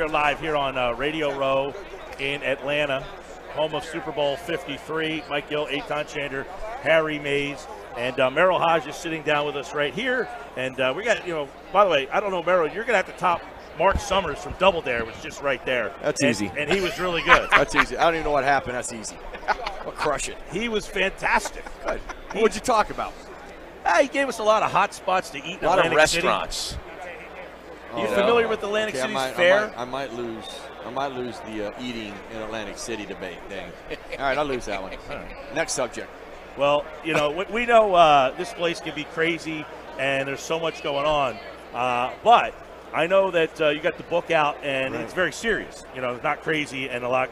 are live here on Radio Row in Atlanta, home of Super Bowl 53. Mike Gill, Eitan Shander, Harry Mays, and Merrill Hoge is sitting down with us right here. And we got, by the way, I don't know, Merrill, you're going to have to top Mark Summers from Double Dare, was just right there. That's easy. And he was really good. That's easy. I don't even know what happened. That's easy. We'll crush it. He was fantastic. Good. What'd you talk about? He gave us a lot of hot spots to eat in Atlantic City. A lot of restaurants. You familiar with Atlantic City's fare? I might lose the eating in Atlantic City debate thing. All right, I'll lose that one. Next subject. Well, we know this place can be crazy, and there's so much going on. But I know that you got the book out, and It's very serious. It's not crazy and a lot.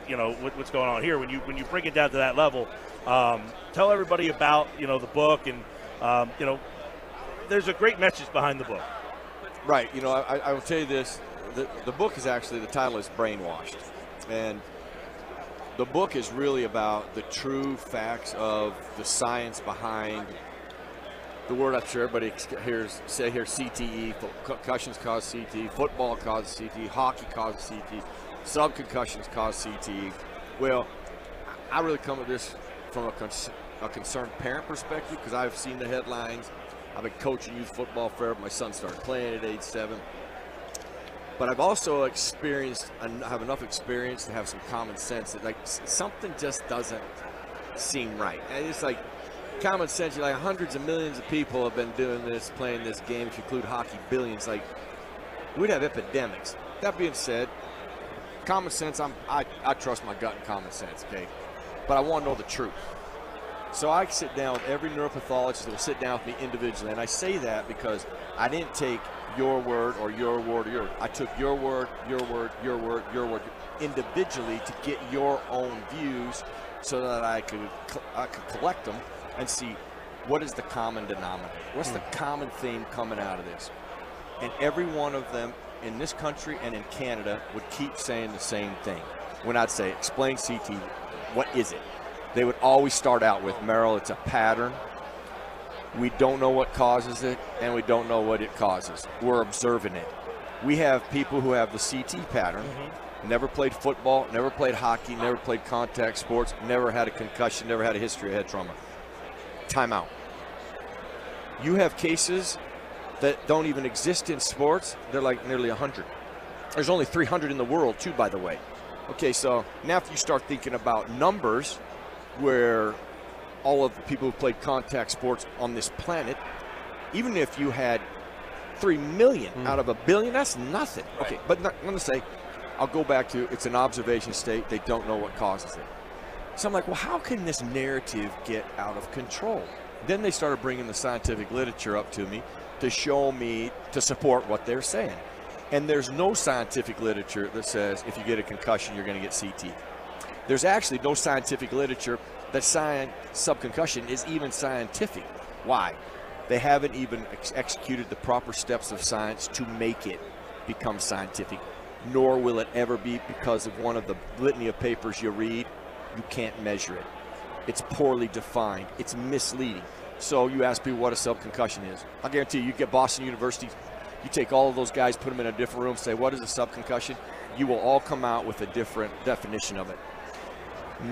What's going on here. When you bring it down to that level, tell everybody about the book, and there's a great message behind the book. Right. I will tell you this. The book is actually, the title is Brainwashed. And the book is really about the true facts of the science behind the word I'm sure everybody hears CTE, concussions cause CTE, football causes CTE, hockey causes CTE, subconcussions cause CTE. Well, I really come at this from a concerned parent perspective because I've seen the headlines. I've been coaching youth football forever. My son started playing at age 7. But I've also experienced, and have enough experience to have some common sense that something just doesn't seem right. And it's like common sense. You're like, hundreds of millions of people have been doing this, playing this game. If you include hockey, billions. Like, we'd have epidemics. That being said, common sense. I trust my gut and common sense. Okay, but I want to know the truth. So I sit down with every neuropathologist that will sit down with me individually, and I say that because I didn't take your word or your word or your word. I took your word, your word, your word, your word individually to get your own views so that I could collect them and see what is the common denominator. What's the common theme coming out of this? And every one of them in this country and in Canada would keep saying the same thing. When I'd say, explain CT, what is it? They would always start out with, Merrill, it's a pattern. We don't know what causes it, and we don't know what it causes. We're observing it. We have people who have the CT pattern, never played football, never played hockey, never played contact sports, never had a concussion, never had a history of head trauma. Timeout. You have cases that don't even exist in sports. They're like nearly 100. There's only 300 in the world, too, by the way. Okay, so now if you start thinking about numbers, where all of the people who played contact sports on this planet, even if you had 3 million out of 1 billion, that's nothing. Right. Okay, but I'm going to say, I'll go back to, it's an observation state. They don't know what causes it. So I'm like, well, how can this narrative get out of control? Then they started bringing the scientific literature up to me to show me, to support what they're saying. And there's no scientific literature that says if you get a concussion, you're going to get CT. There's actually no scientific literature that subconcussion is even scientific. Why? They haven't even executed the proper steps of science to make it become scientific, nor will it ever be because of one of the litany of papers you read. You can't measure it. It's poorly defined. It's misleading. So you ask people what a subconcussion is. I guarantee you get Boston University, you take all of those guys, put them in a different room, say, what is a subconcussion? You will all come out with a different definition of it.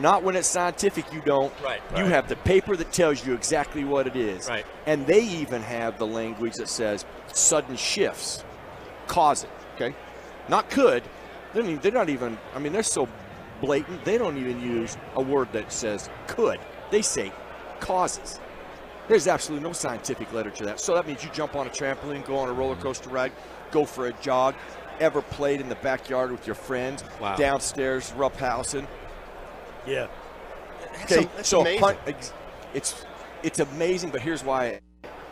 Not when it's scientific, you don't. Right. You have the paper that tells you exactly what it is. Right. And they even have the language that says sudden shifts cause it, okay? Not could. They're not even, I mean, they're so blatant, they don't even use a word that says could. They say causes. There's absolutely no scientific literature to that. So that means you jump on a trampoline, go on a roller coaster ride, go for a jog, ever played in the backyard with your friends, downstairs, roughhousing. Yeah. Okay, so it's amazing, but here's why.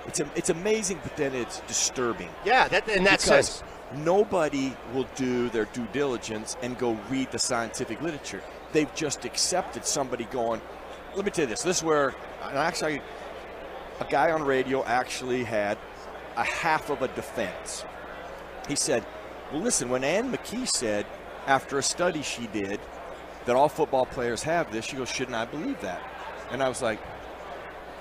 It's amazing, but then it's disturbing. Yeah, in that sense. Nobody will do their due diligence and go read the scientific literature. They've just accepted somebody going, let me tell you this. This is where, and actually, a guy on radio actually had a half of a defense. He said, well, listen, when Ann McKee said, after a study she did, that all football players have this, she goes, shouldn't I believe that? And I was like,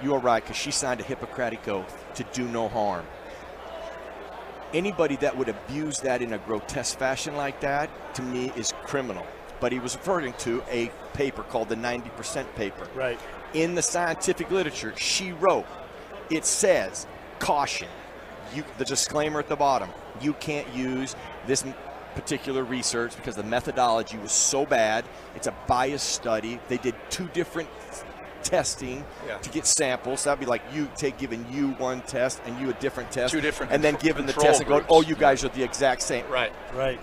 you are right, because she signed a Hippocratic oath to do no harm. Anybody that would abuse that in a grotesque fashion like that, to me, is criminal. But he was referring to a paper called the 90% paper. Right. In the scientific literature, she wrote, it says, caution, the disclaimer at the bottom, you can't use this particular research because the methodology was so bad. It's a biased study. They did 2 different testing to get samples. That'd be like giving you one test and you a different test, 2 different and then giving the test and going, oh, you guys are the exact same. Right.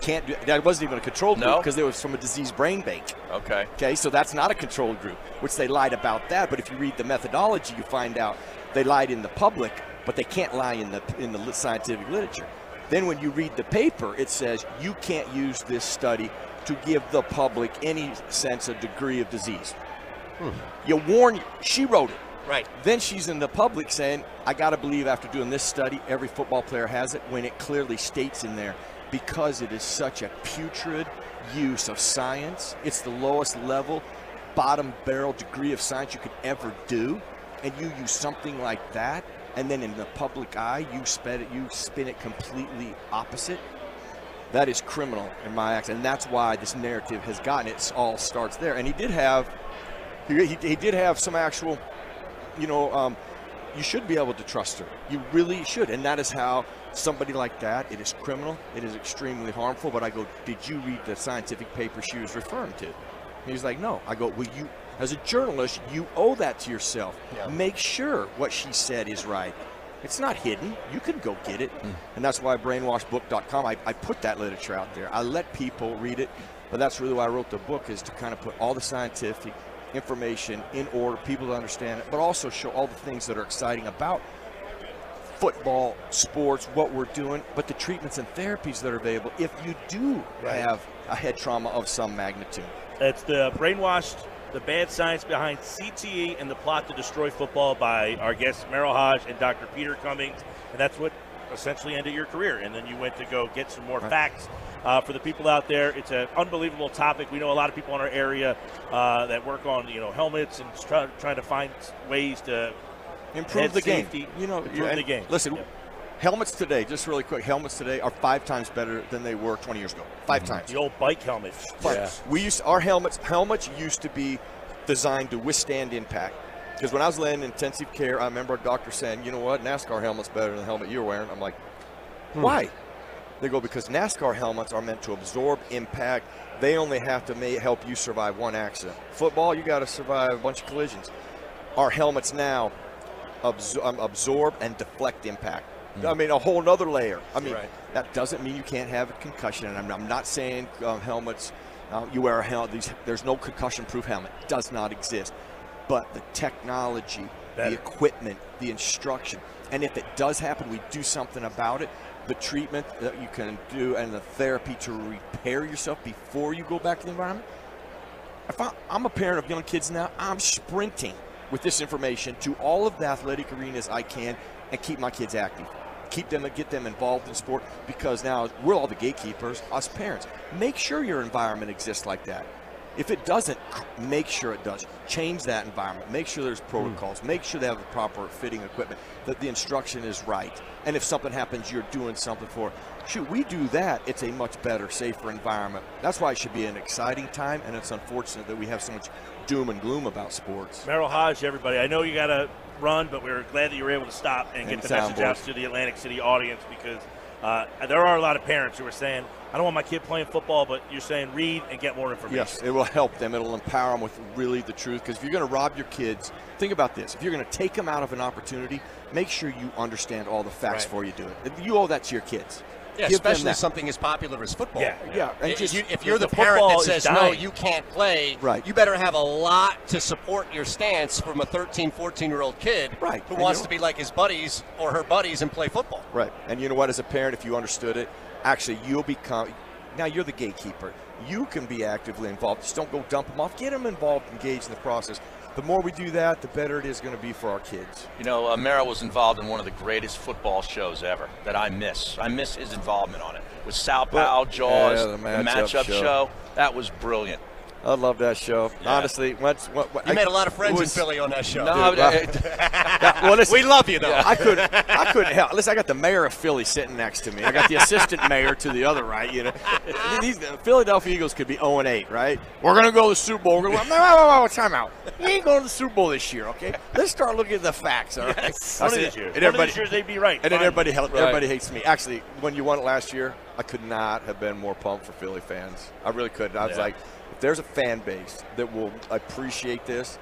Can't do that. Wasn't even a control group because it was from a diseased brain bank. Okay, so that's not a controlled group, which they lied about that. But if you read the methodology, you find out they lied in the public, but they can't lie in the scientific literature. Then when you read the paper, it says you can't use this study to give the public any sense of degree of disease. You warn, she wrote it. Right. Then she's in the public saying, I got to believe after doing this study, every football player has it, when it clearly states in there, because it is such a putrid use of science. It's the lowest level, bottom barrel degree of science you could ever do. And you use something like that, and then in the public eye, you spin it completely opposite. That is criminal in my eyes, and that's why this narrative has gotten it. All starts there. And he did have some actual, you should be able to trust her. You really should, and that is how somebody like that, it is criminal, it is extremely harmful. But I go, did you read the scientific paper she was referring to? And he's like, no. I go, well, you, as a journalist, you owe that to yourself. Yeah. Make sure what she said is right. It's not hidden. You can go get it. And that's why brainwashedbook.com, I put that literature out there. I let people read it, but that's really why I wrote the book, is to kind of put all the scientific information in order, people to understand it, but also show all the things that are exciting about football, sports, what we're doing, but the treatments and therapies that are available if you do have a head trauma of some magnitude. It's the Brainwashed, the bad science behind CTE and the plot to destroy football by our guests Merrill Hoge and Dr. Peter Cummings, and that's what essentially ended your career. And then you went to go get some more facts. For the people out there, it's an unbelievable topic. We know a lot of people in our area that work on helmets and trying to find ways to improve the safety, game. Improve the game. Listen, helmets today, just really quick, helmets today are 5 times better than they were 20 years ago. 5 times. The old bike helmets. Our helmets used to be designed to withstand impact. Because when I was laying in intensive care, I remember a doctor saying, you know what, NASCAR helmet's better than the helmet you're wearing. I'm like, why? They go, because NASCAR helmets are meant to absorb impact. They only have to help you survive one accident. Football, you got to survive a bunch of collisions. Our helmets now absorb and deflect impact. I mean, a whole nother layer. I mean, that doesn't mean you can't have a concussion. And I'm not saying helmets, you wear a helmet. There's no concussion-proof helmet. It does not exist. But the technology, the equipment, the instruction, and if it does happen, we do something about it. The treatment that you can do and the therapy to repair yourself before you go back to the environment. If I'm a parent of young kids now, I'm sprinting with this information to all of the athletic arenas I can and keep my kids active. Get them involved in sport, because now we're all the gatekeepers, us parents. Make sure your environment exists like that. If it doesn't, make sure it does. Change that environment. Make sure there's protocols. Make sure they have the proper fitting equipment, that the instruction is right. And if something happens, you're doing something for it. Shoot, we do that, it's a much better, safer environment. That's why it should be an exciting time, and it's unfortunate that we have so much doom and gloom about sports. Merrill Hoge, everybody, I know you got to run, but we're glad that you were able to stop and get the message out to the Atlantic City audience, because there are a lot of parents who are saying, I don't want my kid playing football, but you're saying read and get more information. Yes, it will help them. It'll empower them with really the truth. Because if you're going to rob your kids, think about this. If you're going to take them out of an opportunity, make sure you understand all the facts before you do it. You owe that to your kids. Yeah, especially something as popular as football. Yeah. And if you're the parent that says, no, you can't play, you better have a lot to support your stance from a 13, 14-year-old kid who wants to be like his buddies or her buddies and play football. Right. And you know what? As a parent, if you understood it, actually you'll become – now you're the gatekeeper. You can be actively involved. Just don't go dump them off. Get them involved, engaged in the process. The more we do that, the better it is going to be for our kids. You know, Merrill was involved in one of the greatest football shows ever that I miss. I miss his involvement on it. With Sao Paulo, Jaws, the matchup show. That was brilliant. I love that show. Yeah. Honestly, you made a lot of friends in Philly on that show. No, well, listen, we love you, though. I couldn't help. Listen, I got the mayor of Philly sitting next to me. I got the assistant mayor to the other right. You know, these Philadelphia Eagles could be 0-8, right? We're gonna go to the Super Bowl. We're gonna go. Time out. You ain't going to the Super Bowl this year, okay? Let's start looking at the facts. All right. Yes. One of these years they'd be right. And then everybody hates me. Actually, when you won it last year, I could not have been more pumped for Philly fans. I really couldn't. I was like, if there's a fan base that will appreciate this,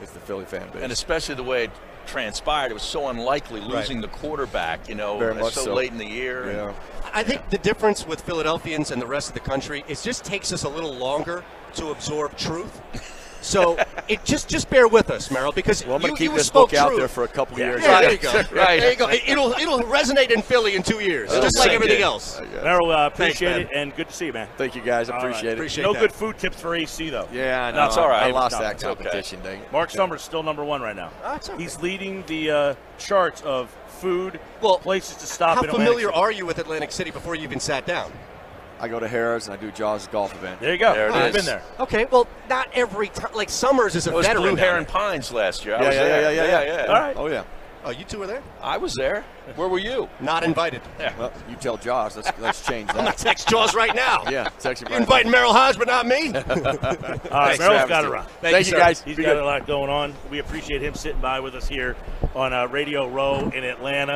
it's the Philly fan base. And especially the way it transpired, it was so unlikely losing the quarterback, so late in the year. Yeah. I think the difference with Philadelphians and the rest of the country is just takes us a little longer to absorb truth. So it just bear with us, Merrill, because I'm going to keep this book out there for a couple years. Yeah, there you go. Right. There you go. It'll resonate in Philly in 2 years, just like everything else. Merrill, appreciate it, and good to see you, man. Thank you, guys. I appreciate it. No good food tips for AC, though. Yeah, I know. That's all right. I lost that competition. Okay. Mark Summers still #1 right now. That's okay. He's leading the charts of food, places to stop How in familiar are you with Atlantic City before you even sat down? I go to Harrah's and I do Jaws golf event. There you go. I've been there. Okay, well, not every time. Like Summers is a veteran. Blue Heron Pines last year. Yeah. All right. Oh, yeah. Oh, you two were there? I was there. Where were you? Not invited. Yeah. Well, you tell Jaws. Let's change that. I'm going to text Jaws right now. Yeah, text him right You're inviting Merrill Hoge, but not me. All right, Merrill's got to run. Thank you, guys. He's got a lot going on. We appreciate him sitting by with us here on Radio Row in Atlanta.